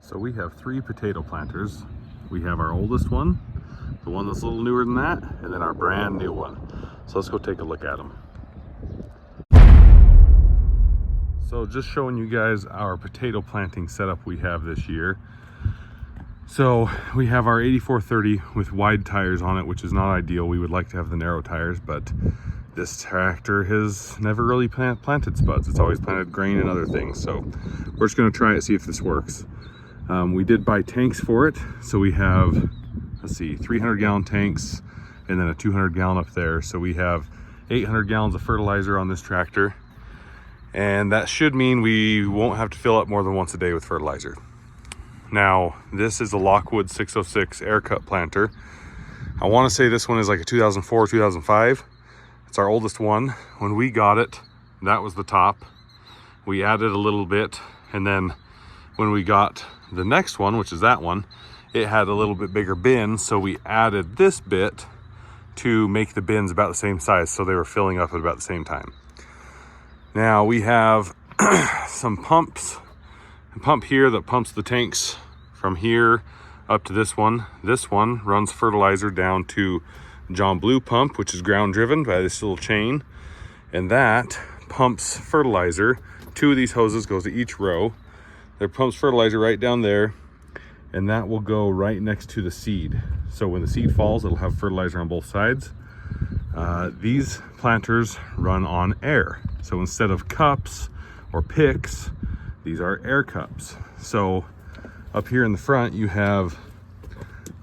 So we have 3 potato planters. We have our oldest one, the one that's a little newer than that, and then our brand new one. So let's go take a look at them. So just showing you guys our potato planting setup we have this year. So we have our 8430 with wide tires on it, which is not ideal. We would like to have the narrow tires, but this tractor has never really planted spuds. It's always planted grain and other things. So we're just gonna try it, see if this works. We did buy tanks for it. So we have, let's see, 300-gallon tanks and then a 200-gallon up there. So we have 800 gallons of fertilizer on this tractor. And that should mean we won't have to fill up more than once a day with fertilizer. Now, this is a Lockwood 606 air cut planter. I want to say this one is like a 2004, 2005. It's our oldest one. When we got it, that was the top. We added a little bit, and then when we got the next one, which is that one, it had a little bit bigger bin, so we added this bit to make the bins about the same size, so they were filling up at about the same time. Now we have some pumps. A pump here that pumps the tanks from here up to this one. This one runs fertilizer down to John Blue pump, which is ground driven by this little chain, and that pumps fertilizer. 2 of these hoses goes to each row. There pumps fertilizer right down there, and that will go right next to the seed. So when the seed falls, it'll have fertilizer on both sides. These planters run on air. So instead of cups or picks, these are air cups. So up here in the front, you have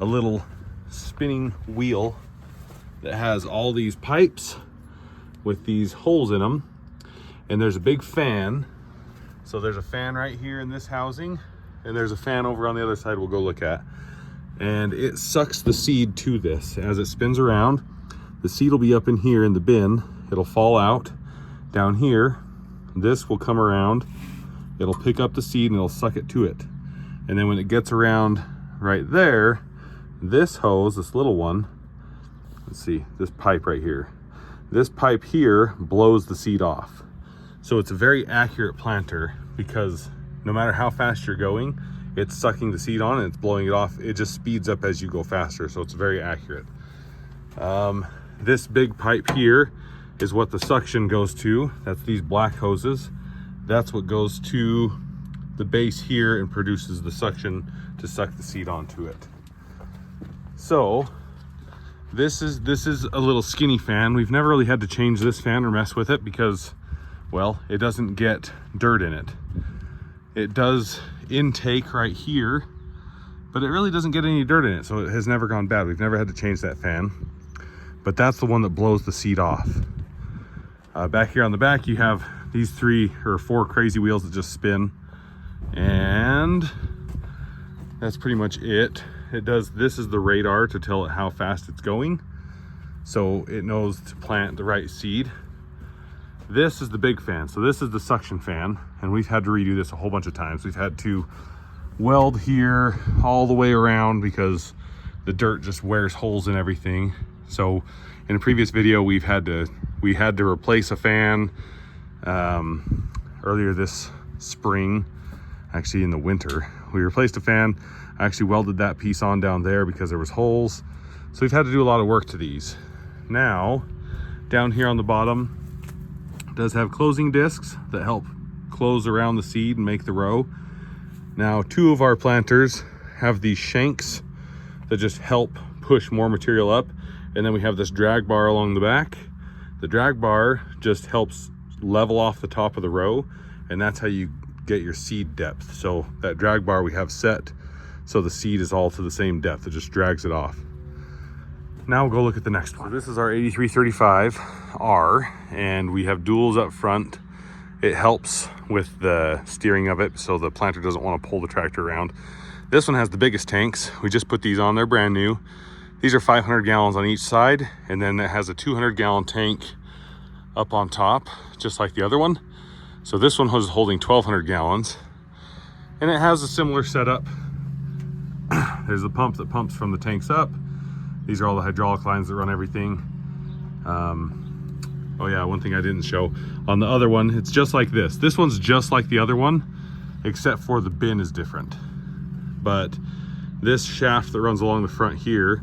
a little spinning wheel that has all these pipes with these holes in them. And there's a big fan. So there's a fan right here in this housing, and there's a fan over on the other side we'll go look at. And it sucks the seed to this. As it spins around, the seed will be up in here in the bin. It'll fall out down here. This will come around. It'll pick up the seed and it'll suck it to it. And then when it gets around right there, this hose, this little one, let's see, this pipe right here. This pipe here blows the seed off. So it's a very accurate planter because no matter how fast you're going, it's sucking the seed on and it's blowing it off. It just speeds up as you go faster. So it's very accurate. This big pipe here is what the suction goes to. That's these black hoses. That's what goes to the base here and produces the suction to suck the seed onto it. So this is a little skinny fan. We've never really had to change this fan or mess with it because, well, it doesn't get dirt in it. It does intake right here, but it really doesn't get any dirt in it, so it has never gone bad. We've never had to change that fan, but that's the one that blows the seed off. Back here on the back, you have these 3 or 4 crazy wheels that just spin, and that's pretty much it. This is the radar to tell it how fast it's going, so it knows to plant the right seed. This is the big fan. So this is the suction fan, and we've had to redo this a whole bunch of times. We've had to weld here all the way around because the dirt just wears holes in everything. So in a previous video, we had to replace a fan earlier this spring, actually in the winter. We replaced a fan. I actually welded that piece on down there because there was holes. So we've had to do a lot of work to these. Now, down here on the bottom, does have closing discs that help close around the seed and make the row. Now, 2 of our planters have these shanks that just help push more material up. And then we have this drag bar along the back. The drag bar just helps level off the top of the row, and that's how you get your seed depth. So that drag bar we have set so the seed is all to the same depth. It just drags it off. Now we'll go look at the next one. So this is our 8335R, and we have duals up front. It helps with the steering of it, so the planter doesn't want to pull the tractor around. This one has the biggest tanks. We just put these on, they're brand new. These are 500 gallons on each side, and then it has a 200-gallon tank up on top, just like the other one. So this one was holding 1,200 gallons, and it has a similar setup. There's a pump that pumps from the tanks up. These are all the hydraulic lines that run everything. Oh yeah, one thing I didn't show. On the other one, it's just like this. This one's just like the other one, except for the bin is different. but this shaft that runs along the front here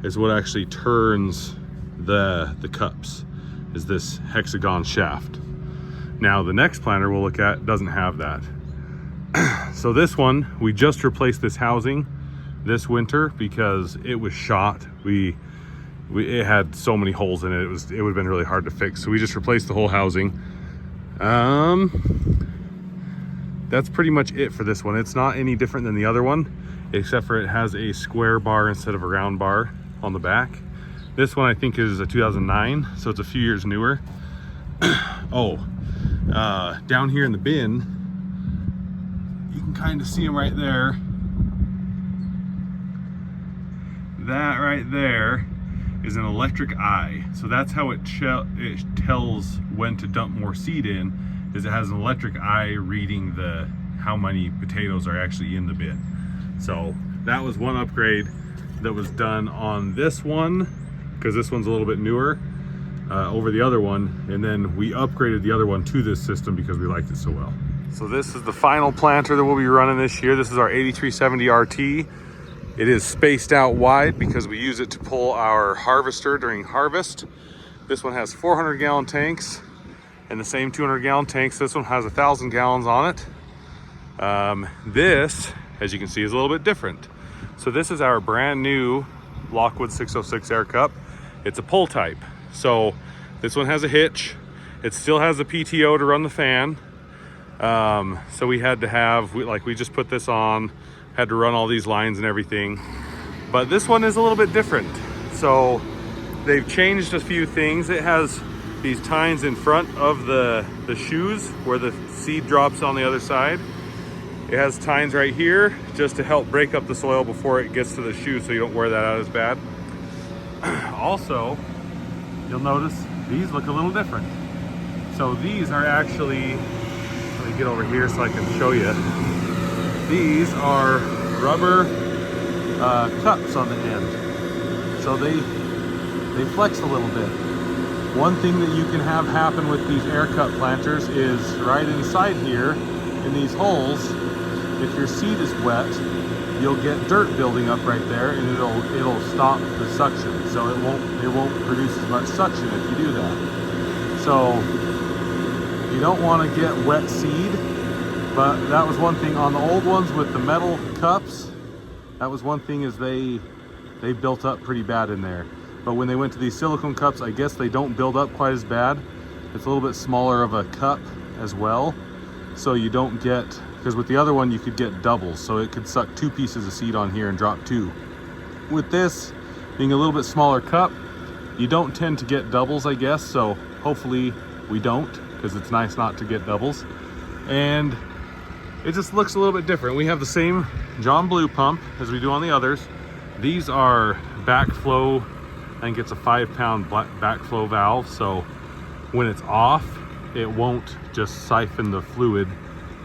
is what actually turns the cups, is this hexagon shaft. Now the next planter we'll look at doesn't have that. So this one, we just replaced this housing this winter because it was shot. It had so many holes in it, it would have been really hard to fix. So we just replaced the whole housing. That's pretty much it for this one. It's not any different than the other one, except for it has a square bar instead of a round bar on the back. This one I think is a 2009, so it's a few years newer. Down here in the bin, you can kind of see them right there. That right there is an electric eye. So that's how it tells when to dump more seed in, is it has an electric eye reading how many potatoes are actually in the bin. So that was one upgrade that was done on this one, because this one's a little bit newer over the other one, and then we upgraded the other one to this system because we liked it so well. So this is the final planter that we'll be running this year. This is our 8370 RT. It is spaced out wide because we use it to pull our harvester during harvest. This one has 400-gallon tanks and the same 200-gallon tanks. This one has 1,000 gallons on it. This, as you can see, is a little bit different. So this is our brand new Lockwood 606 air cup. It's a pull type. So this one has a hitch. It still has a PTO to run the fan. So we had to have, we just put this on, had to run all these lines and everything. But this one is a little bit different. So they've changed a few things. It has these tines in front of the shoes where the seed drops on the other side. It has tines right here just to help break up the soil before it gets to the shoe, so you don't wear that out as bad. Also, you'll notice these look a little different. So these are actually, let me get over here so I can show you. These are rubber cups on the end. So they flex a little bit. One thing that you can have happen with these air cup planters is right inside here in these holes, if your seed is wet, you'll get dirt building up right there, and it'll stop the suction. So it won't produce as much suction if you do that. So you don't want to get wet seed. But that was one thing on the old ones with the metal cups. That was one thing, is they built up pretty bad in there. But when they went to these silicone cups, I guess they don't build up quite as bad. It's a little bit smaller of a cup as well. So you don't get, because with the other one you could get doubles. So it could suck 2 pieces of seed on here and drop 2. With this being a little bit smaller cup, you don't tend to get doubles, I guess. So hopefully we don't, because it's nice not to get doubles. And it just looks a little bit different. We have the same John Blue pump as we do on the others. These are backflow, I think it's a 5-pound backflow valve. So when it's off, it won't just siphon the fluid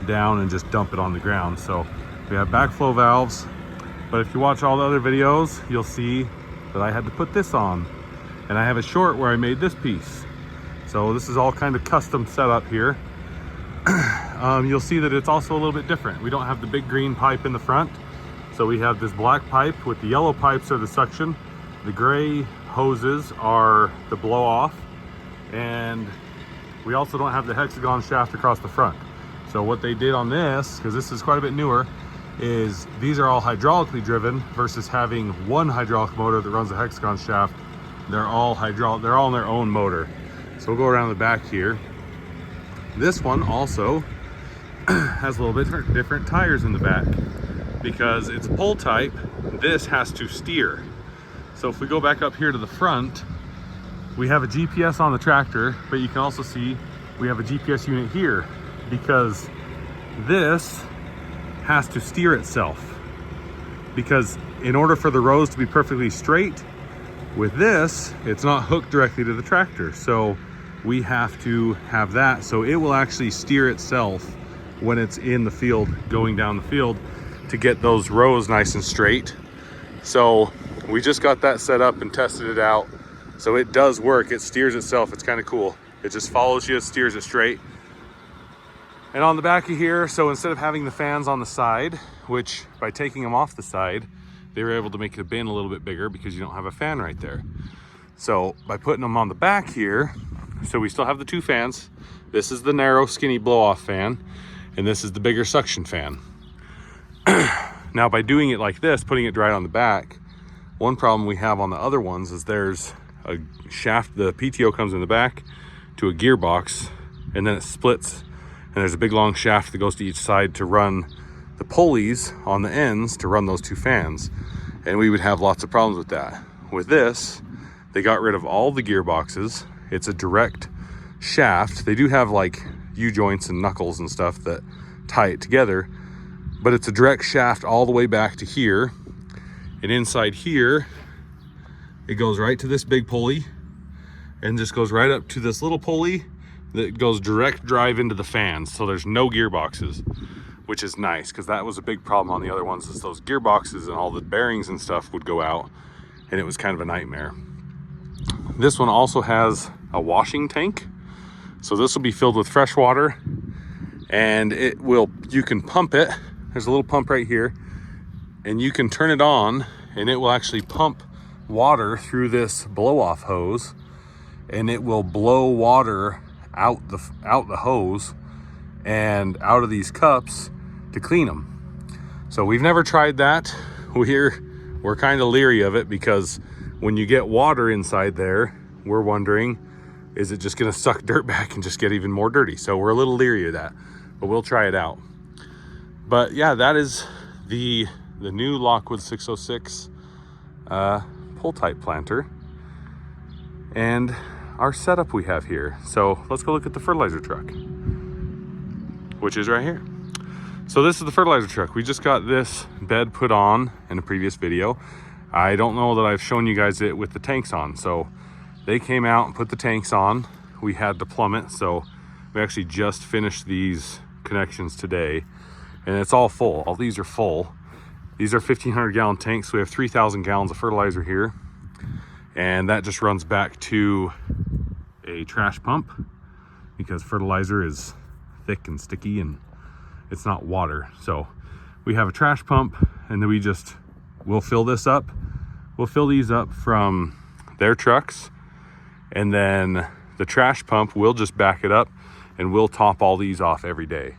down and just dump it on the ground. So we have backflow valves. But if you watch all the other videos, you'll see that I had to put this on. And I have a short where I made this piece. So this is all kind of custom setup here. You'll see that it's also a little bit different. We don't have the big green pipe in the front. So we have this black pipe with the yellow pipes are the suction. The gray hoses are the blow off. And we also don't have the hexagon shaft across the front. So what they did on this, because this is quite a bit newer, is these are all hydraulically driven versus having one hydraulic motor that runs the hexagon shaft. They're all hydraulic, they're all on their own motor. So we'll go around the back here. This one also has a little bit different tires in the back. Because it's pull type, this has to steer. So if we go back up here to the front, we have a GPS on the tractor, but you can also see we have a GPS unit here because this has to steer itself. Because in order for the rows to be perfectly straight, with this, it's not hooked directly to the tractor. So we have to have that so it will actually steer itself when it's in the field, going down the field, to get those rows nice and straight. So we just got that set up and tested it out. So it does work, it steers itself, it's kind of cool. It just follows you, it steers it straight. And on the back of here, so instead of having the fans on the side, which by taking them off the side, they were able to make the bin a little bit bigger because you don't have a fan right there. So by putting them on the back here, so we still have the two fans. This is the narrow, skinny blow-off fan, and this is the bigger suction fan. Now by doing it like this, putting it right on the back, one problem we have on the other ones is there's a shaft, the PTO comes in the back to a gearbox, and then it splits, and there's a big long shaft that goes to each side to run the pulleys on the ends to run those two fans. And we would have lots of problems with that. With this, they got rid of all the gearboxes. It's a direct shaft. They do have like U-joints and knuckles and stuff that tie it together, but it's a direct shaft all the way back to here. And inside here, it goes right to this big pulley and just goes right up to this little pulley that goes direct drive into the fans. So there's no gearboxes, which is nice because that was a big problem on the other ones, is those gearboxes and all the bearings and stuff would go out, and it was kind of a nightmare. This one also has a washing tank. So this will be filled with fresh water, and you can pump it. There's a little pump right here, and you can turn it on and it will actually pump water through this blow-off hose, and it will blow water out the hose and out of these cups to clean them. So we've never tried that. We're kind of leery of it because when you get water inside there, we're wondering, is it just gonna suck dirt back and just get even more dirty? So we're a little leery of that, but we'll try it out. But yeah, that is the new Lockwood 606 pull type planter and our setup we have here. So let's go look at the fertilizer truck, which is right here. So this is the fertilizer truck. We just got this bed put on in a previous video. I don't know that I've shown you guys it with the tanks on. So they came out and put the tanks on. We had to plumb it. So we actually just finished these connections today, and it's all full. All these are full. These are 1,500 gallon tanks. So we have 3,000 gallons of fertilizer here. And that just runs back to a trash pump because fertilizer is thick and sticky and it's not water. So we have a trash pump, and then we'll fill this up. We'll fill these up from their trucks, and then the trash pump will just back it up, and we'll top all these off every day.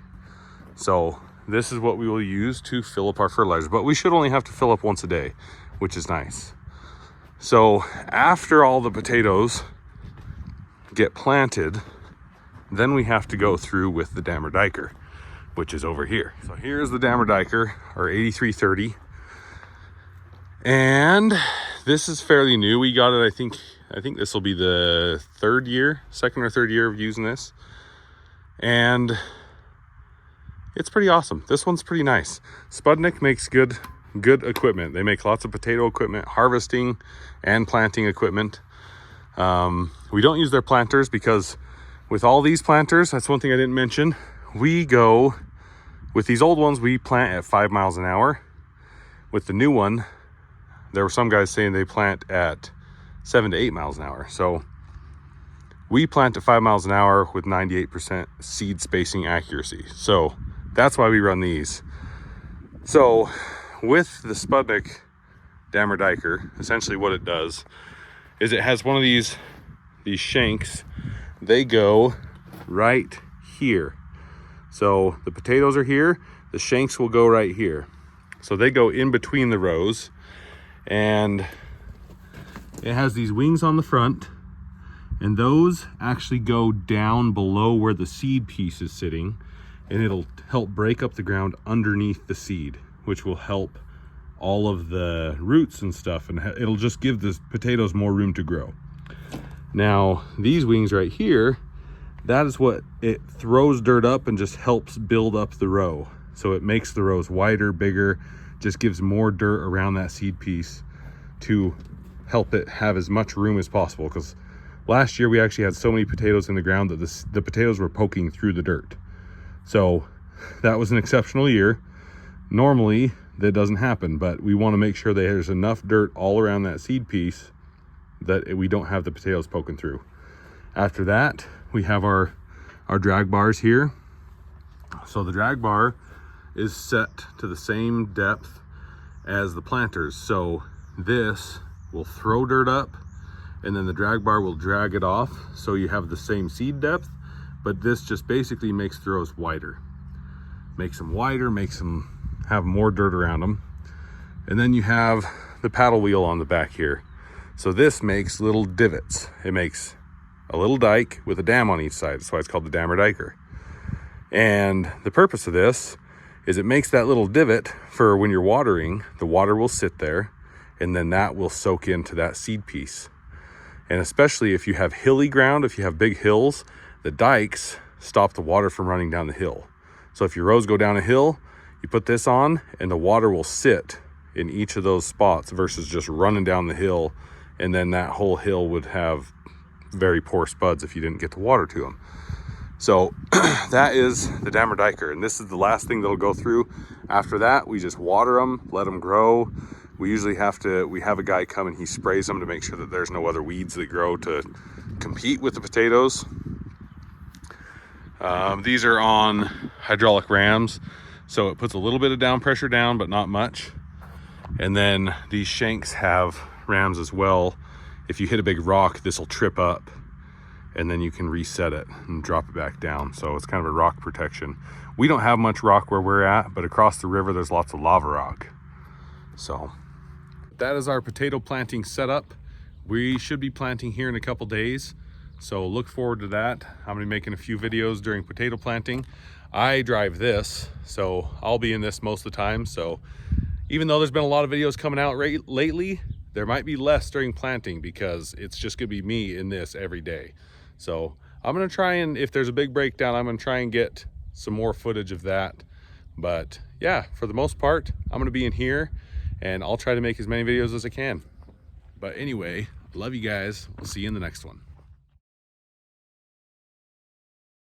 So this is what we will use to fill up our fertilizer, but we should only have to fill up once a day, which is nice. So after all the potatoes get planted, then we have to go through with the Dyer diker, which is over here. So here's the Dyer diker, our 8330. And this is fairly new. We got it, I think this will be the second or third year of using this. And it's pretty awesome. This one's pretty nice. Spudnik makes good equipment. They make lots of potato equipment, harvesting and planting equipment. We don't use their planters because with all these planters, that's one thing I didn't mention. We go with these old ones, we plant at 5 miles an hour. With the new one, there were some guys saying they plant at 7 to 8 miles an hour. So we plant at 5 miles an hour with 98% seed spacing accuracy. So that's why we run these. So with the Spudnik Dyer diker, essentially what it does is it has one of these shanks. They go right here. So the potatoes are here, the shanks will go right here. So they go in between the rows, and it has these wings on the front, and those actually go down below where the seed piece is sitting, and it'll help break up the ground underneath the seed, which will help all of the roots and stuff, and it'll just give the potatoes more room to grow. Now these wings right here, that is what it throws dirt up and just helps build up the row. So it makes the rows wider, bigger, just gives more dirt around that seed piece to help it have as much room as possible. Because last year we actually had so many potatoes in the ground that the potatoes were poking through the dirt. So that was an exceptional year. Normally that doesn't happen, but we want to make sure that there's enough dirt all around that seed piece that we don't have the potatoes poking through. After that, we have our drag bars here. So the drag bar is set to the same depth as the planters. So this will throw dirt up, and then the drag bar will drag it off. So you have the same seed depth, but this just basically makes the rows wider. Makes them wider, makes them have more dirt around them. And then you have the paddle wheel on the back here. So this makes little divots. It makes a little dike with a dam on each side. That's why it's called the dam or diker. And the purpose of this is it makes that little divot for when you're watering, the water will sit there, and then that will soak into that seed piece. And especially if you have hilly ground, if you have big hills, the dikes stop the water from running down the hill. So if your rows go down a hill, you put this on and the water will sit in each of those spots versus just running down the hill, and then that whole hill would have very poor spuds if you didn't get the water to them. So that is the dammer diker, and this is the last thing that'll go through. After that, we just water them, let them grow. We usually have a guy come and he sprays them to make sure that there's no other weeds that grow to compete with the potatoes. These are on hydraulic rams, so it puts a little bit of down pressure down, but not much. And then these shanks have rams as well. If you hit a big rock, this will trip up, and then you can reset it and drop it back down. So it's kind of a rock protection. We don't have much rock where we're at, but across the river there's lots of lava rock. So that is our potato planting setup. We should be planting here in a couple days, so look forward to that. I'm gonna be making a few videos during potato planting. I drive this, so I'll be in this most of the time. So even though there's been a lot of videos coming out lately, there might be less during planting because it's just gonna be me in this every day. So I'm gonna try, and if there's a big breakdown, I'm gonna try and get some more footage of that. But yeah, for the most part, I'm gonna be in here and I'll try to make as many videos as I can. But anyway, love you guys. We'll see you in the next one.